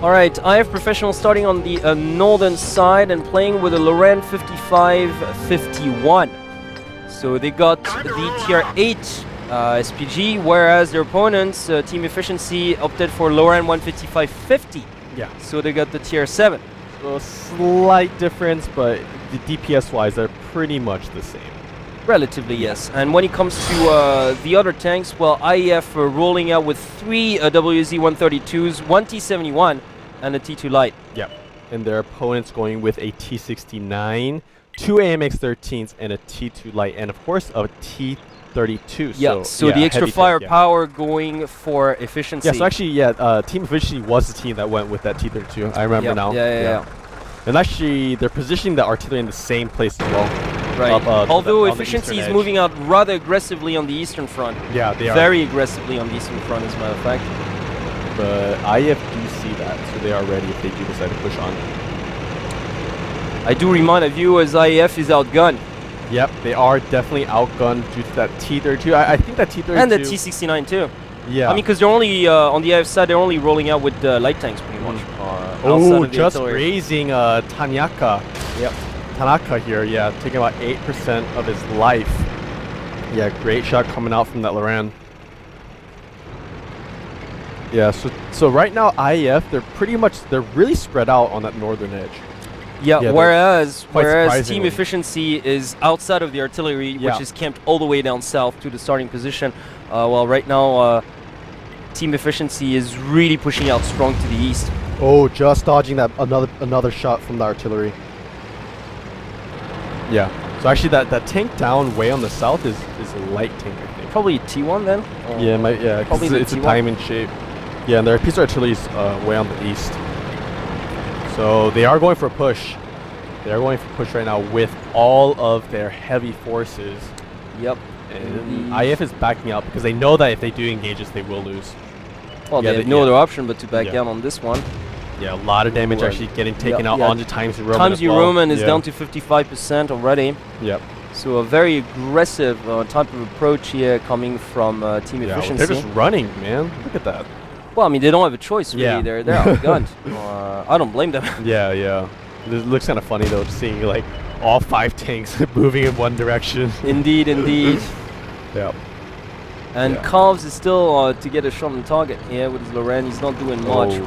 Alright, IF Professional starting on the northern side and playing with a Loran 55-51. So they got the tier 8 SPG, whereas their opponents, Team Efficiency, opted for Loran 155-50. Yeah. So they got the tier 7. So a slight difference, but the DPS-wise, they're pretty much the same. Relatively, yes. And when it comes to the other tanks, well, IEF rolling out with 3 WZ-132s, 1 T-71, and a T2 Light. Yep. And their opponents going with a T-69, 2 AMX-13s, and a T2 Light, and of course a T-32. Yeah, so the extra firepower going for efficiency. Yeah, so actually, Team Efficiency was the team that went with that T-32. I remember now. Yeah. And actually, they're positioning the artillery in the same place as well. Right. Although Efficiency is moving out rather aggressively on the eastern front. Yeah, they are. Very aggressively on the eastern front, as a matter of fact. But IF do see that, so they are ready if they do decide to push on. I do remind of you as IF is outgunned. Yep, they are definitely outgunned due to that T-32. I think that T-32... And the T-69 too. Yeah. I mean, because they're only, on the IF side, they're only rolling out with light tanks pretty much. Oh, just raising Tanaka. Yep. Tanaka here, yeah, taking about 8% of his life. Yeah, great shot coming out from that Loran. Yeah, so right now IF, they're really spread out on that northern edge. Yeah, whereas Team surprisingly. Efficiency is outside of the artillery, which is camped all the way down south to the starting position. Well, right now, Team Efficiency is really pushing out strong to the east. Oh, just dodging that another shot from the artillery. Yeah. So actually, that tank down way on the south is a light tank, I think. Probably T1 then. Probably it's a diamond shape. Yeah, and their piece of artillery is way on the east. So they are going for a push. They are going for a push right now with all of their heavy forces. Yep. And IF is backing out because they know that if they do engage us, they will lose. Well, they have no other option but to back down on this one. Yeah, a lot of damage actually getting taken out onto Times New Roman. Times New Roman is down to 55% already. Yep. So a very aggressive type of approach here coming from Team Efficiency. They're just running, man. Look at that. Well, I mean, they don't have a choice, really. They're outgunned. I don't blame them. Yeah. It looks kind of funny, though, just seeing, like, all 5 tanks moving in one direction. Indeed. Yeah. And Calves is still to get a shot on target here with his Loran. He's not doing much.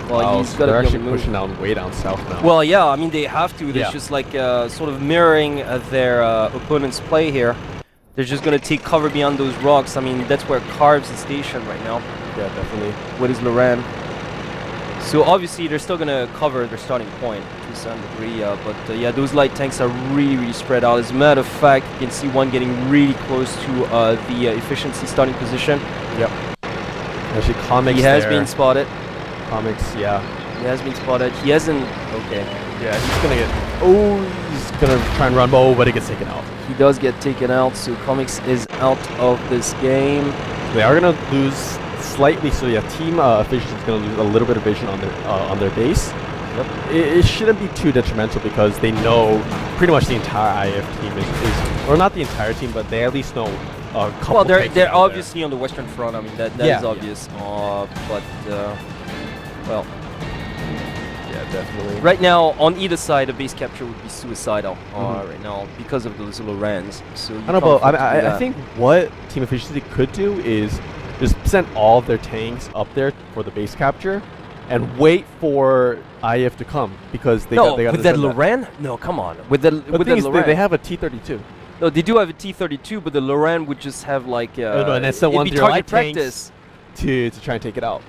Well, he's got they're actually pushing down way down south now. Well, yeah, I mean, they have to. They're just, like, sort of mirroring their opponent's play here. They're just going to take cover behind those rocks. I mean, that's where Calves is stationed right now. Yeah, definitely. With his Loran. So obviously they're still gonna cover their starting point to some degree, but those light tanks are really spread out. As a matter of fact, you can see one getting really close to the Efficiency starting position. Yep. Actually, Comics. He has been spotted. Comics, yeah. He has been spotted. He hasn't. Okay. Yeah, he's gonna get. Oh, he's gonna try and run, but it gets taken out. He does get taken out, so Comics is out of this game. They are gonna lose slightly, so Team Efficiency is going to lose a little bit of vision on their base. Yep. It shouldn't be too detrimental because they know pretty much the entire IF team is or not the entire team, but they at least know a couple. Well, they're obviously on the western front. I mean that is obvious. Well, yeah, definitely. Right now, on either side, a base capture would be suicidal. Right now because of those Lorans. So I don't know, but I think what Team Efficiency could do is just send all of their tanks up there for the base capture and wait for IF to come because they got with that Loran? No, come on. With the Loran. They have a T-32. No, they do have a T-32, but the Loran would just have like and that's the one target practice to try and take it out.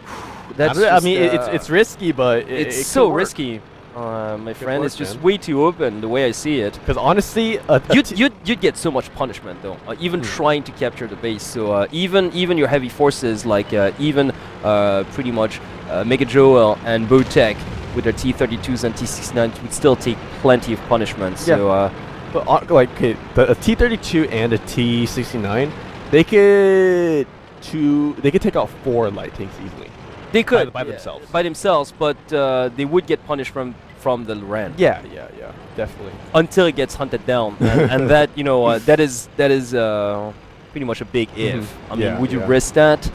I mean, it's risky, but it's so risky. My friend, it's just way too open the way I see it. Because honestly, you'd get so much punishment though, even trying to capture the base. So even your heavy forces, like even pretty much Mega Joel and Botek with their T-32s and T-69s would still take plenty of punishment. So, but like a T-32 and a T-69, they could take out 4 light tanks easily. They could by themselves. By themselves, but they would get punished from the Loran. Yeah, definitely. Until it gets hunted down, and that that is pretty much a big if. I mean, would you risk that?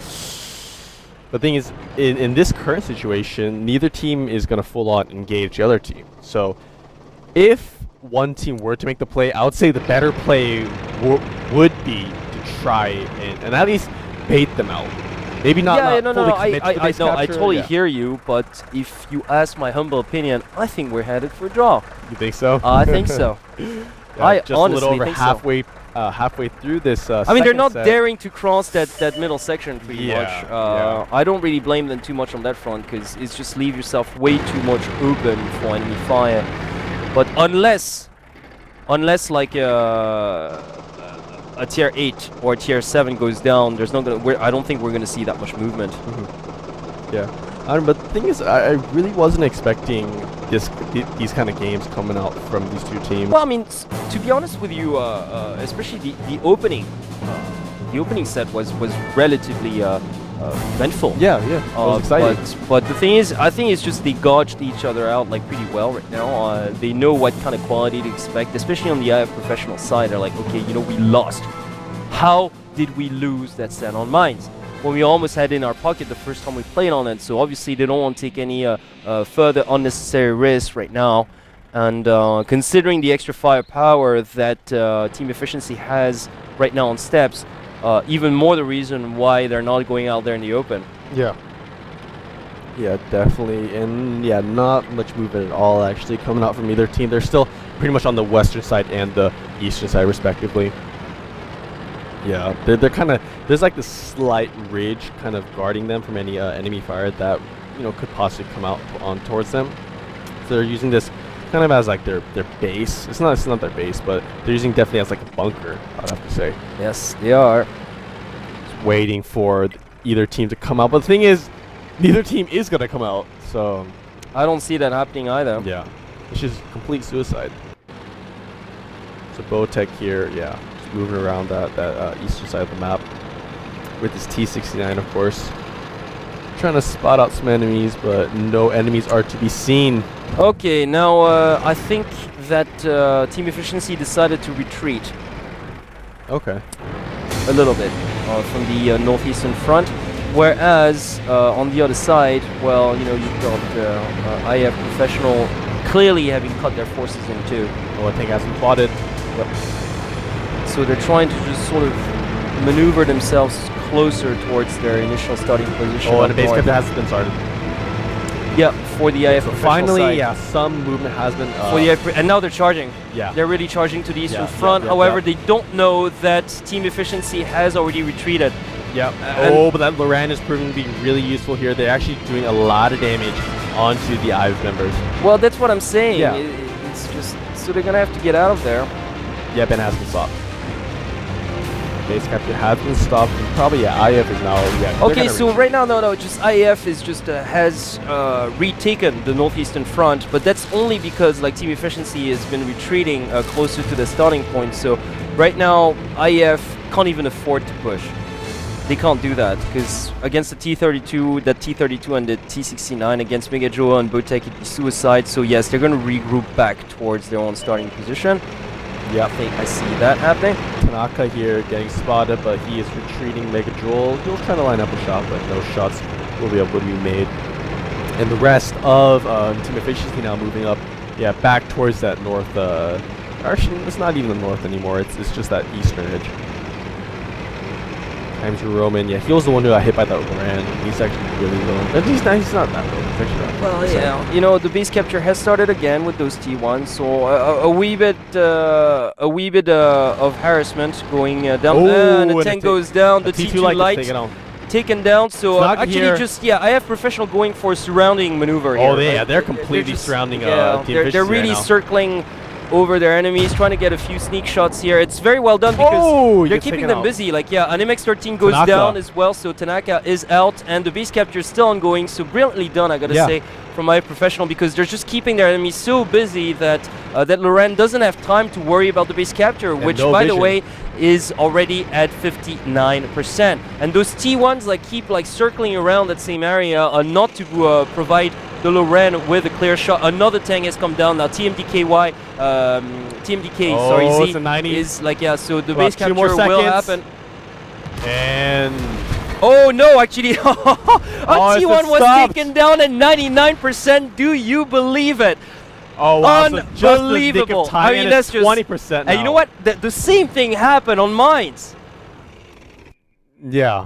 The thing is, in this current situation, neither team is going to full-on engage the other team. So if one team were to make the play, I would say the better play would be to try and at least bait them out. Maybe not. Yeah, not no, fully no. commit to the base I capture, totally yeah. hear you. But if you ask my humble opinion, I think we're headed for a draw. You think so? I think so. Yeah, I just honestly a little over think so. halfway through this. I mean, they're not set. daring to cross that middle section pretty Yeah, much. yeah. I don't really blame them too much on that front because it's just leave yourself way too much open for enemy fire. But unless like a tier 8 or a tier 7 goes down, there's not gonna. I don't think we're gonna see that much movement. Yeah, but the thing is, I really wasn't expecting these kind of games coming out from these two teams. Well, I mean, to be honest with you, especially the opening set was relatively eventful. Yeah, it was exciting. But the thing is, I think it's just they gauged each other out like pretty well right now. They know what kind of quality to expect, especially on the IF professional side. They're like, okay, you know, we lost. How did we lose that set on mines? When we almost had it in our pocket the first time we played on it. So obviously they don't want to take any further unnecessary risks right now. And considering the extra firepower that Team Efficiency has right now on steps, even more the reason why they're not going out there in the open. Yeah, definitely. And yeah, not much movement at all actually coming out from either team. They're still pretty much on the western side and the eastern side respectively. Yeah, they're kind of, there's like this slight ridge kind of guarding them from any enemy fire that, you know, could possibly come out on towards them. So they're using this kind of as like their base. It's not their base, but they're using definitely as like a bunker, I'd have to say. Yes, they are. Just waiting for either team to come out. But the thing is, neither team is going to come out. So I don't see that happening either. yeah, it's just complete suicide. So Bowtech here, yeah, just moving around that eastern side of the map with his T69, of course. Trying to spot out some enemies, but no enemies are to be seen. Okay, now I think that Team Efficiency decided to retreat Okay. a little bit from the northeastern front, whereas on the other side, well, you know, you've got IF Professional clearly having cut their forces in two. Oh, I think hasn't spotted. So they're trying to just sort of maneuver themselves closer towards their initial starting position. Oh, and the up base north. capture has been started. Yeah, for the IF So Professional finally, side. yeah, some movement has been. For the IF, and now they're charging. Yeah. They're really charging to the eastern Yeah, front. yeah, However, yeah. they don't know that Team Efficiency has already retreated. Yep. And- Oh, but that Loran is proving to be really useful here. They're actually doing a lot of damage onto the IVE members. Well, that's what I'm saying. Yeah. It's just so they're gonna have to get out of there. Yeah, Ben has been stopped. Base capture has been stopped. And probably, yeah, IF is now. Yeah. they're Okay, gonna so retreat. right now, no, just IF is just has retaken the northeastern front, but that's only because like Team Efficiency has been retreating closer to the starting point. So right now, IF can't even afford to push. They can't do that because against the T32, that T32 and the T69 against Mega Joe and Bowtech, it'd be suicide. So yes, they're going to regroup back towards their own starting position. Yeah. I see that happening. Tanaka here getting spotted, but he is retreating. Mega Joel, he'll try to line up a shot, but no shots will be able to be made. And the rest of Team Efficiency now moving up, yeah, back towards that north. Actually, it's not even the north anymore. It's just that eastern edge. Times Roman, yeah, he was the one who got hit by that Loran. He's actually really low. But he's not that low. He's actually not. Well, yeah, you know, the base capture has started again with those T1s, so a wee bit of harassment going down there, and the tank goes down. The T2 light taken down. So actually, here. just I have Professional going for a surrounding maneuver here. Oh, yeah, they're completely surrounding. Yeah, they're really circling over their enemies, trying to get a few sneak shots here. It's very well done because they're keeping them busy. Like, yeah, an MX-13 goes down as well, so Tanaka is out, and the base capture is still ongoing, so brilliantly done, I gotta say, from my Professional, because they're just keeping their enemies so busy that that Loran doesn't have time to worry about the base capture, which, by the way, is already at 59%. And those T1s keep circling around that same area, not to provide the Loran with a clear shot. Another tank has come down now. TMDKY, it's a 90. is so the base capture will happen. And Oh no, actually, it's T1 was stopped. taken down at 99%. Do you believe it? Oh wow, so just the nick Unbelievable. of time, I mean, and that's it's just 20% now. And you know what? The same thing happened on Mines. Yeah.